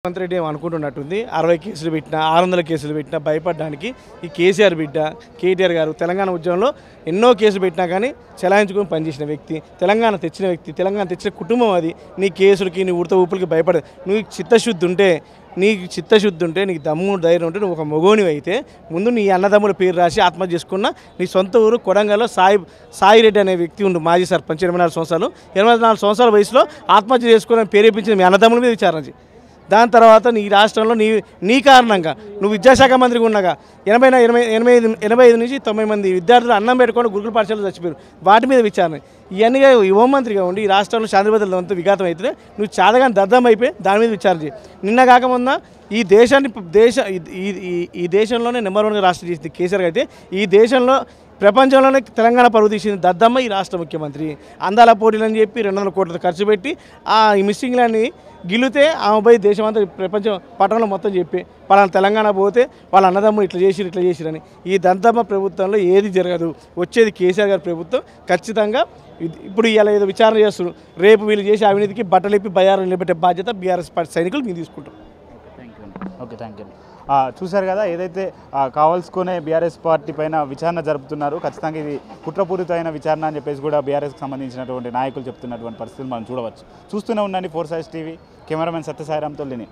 రేవంత్ రెడ్డి అనుకుంటున్నట్టుంది 60 కేసులు పెట్టినా 600 కేసులు పెట్టినా భయపడడానికి ఈ కేసీఆర్ బిడ్డ కేటీఆర్ గారు తెలంగాణ ఉద్యమంలో ఎన్నో కేసులు పెట్టినా కానీ చెలాయించుకొని పనిచేసిన వ్యక్తి, తెలంగాణ తెచ్చిన వ్యక్తి, తెలంగాణ తెచ్చిన కుటుంబం అది. నీ కేసులకి నీ ఉడత ఊపులకి భయపడదు. నీకు చిత్తశుద్ధి ఉంటే నీకు దమ్ము ధైర్యం ఉంటే నువ్వు ఒక మొగోనివి అయితే ముందు నీ అన్నదమ్ముల పేరు రాసి ఆత్మహత్య చేసుకున్న నీ సొంత ఊరు కొడంగల్లో సాయి రెడ్డి అనే వ్యక్తి ఉండు, మాజీ సర్పంచ్ 24 సంవత్సరాల వయసులో ఆత్మహత్య చేసుకుని ప్రేరేపించిన మీ అన్నదమ్ముల మీద విచారించి దాని తర్వాత నీ రాష్ట్రంలో నీ కారణంగా నువ్వు విద్యాశాఖ మంత్రిగా ఉండగా 85 నుంచి 90 మంది విద్యార్థులు అన్నం పెట్టుకొని గురుకుల పాఠశాలలో చచ్చిపోయారు. వాటి మీద విచారణ. ఇవన్నీ హోంమంత్రిగా ఉండి ఈ రాష్ట్రంలో శాంతి భద్రతలు అంతా విఘాతం అయితే నువ్వు చాదగాని దద్దం అయిపోయి దాని మీద విచారణ చేయి. నిన్న కాకముందా ఈ దేశంలోనే నెంబర్ 1గా రాష్ట్రం చేసింది కేసీఆర్ అయితే ఈ దేశంలో ప్రపంచంలోనే తెలంగాణ పరువు తీసింది దద్దమ్మ ఈ రాష్ట్ర ముఖ్యమంత్రి. అందాల పోటీలని చెప్పి 200 కోట్ల ఖర్చు పెట్టి ఆ మిస్సింగ్ ల్యాండ్ని గిలితే ఆమె పోయి దేశమంతా ప్రపంచం పట్టణంలో మొత్తం చెప్పి పలానా తెలంగాణ పోతే వాళ్ళ అన్నదమ్ములు ఇట్లా చేసిరని ఈ దద్దమ్మ ప్రభుత్వంలో ఏది జరగదు. వచ్చేది కేసీఆర్ గారి ప్రభుత్వం ఖచ్చితంగా. ఇప్పుడు ఇలా ఏదో విచారణ చేస్తున్నారు, రేపు వీళ్ళు చేసే అవినీతికి బట్టలిప్పి బయారు నిలబెట్టే బాధ్యత బీఆర్ఎస్ పార్టీ సైనికులు మేము తీసుకుంటాం. Okay, thank you. చూశారు కదా, ఏదైతే కావాల్సుకునే బీఆర్ఎస్ పార్టీ పైన విచారణ జరుపుతున్నారు. ఖచ్చితంగా ఇది కుట్రపూరితమైన విచారణ అని చెప్పేసి కూడా బీఆర్ఎస్కి సంబంధించినటువంటి నాయకులు చెప్తున్నటువంటి పరిస్థితులు మనం చూడవచ్చు. చూస్తూనే ఉండండి 4 Sides TV. కెమెరామెన్ సత్యసాయిరామ్తో లేని.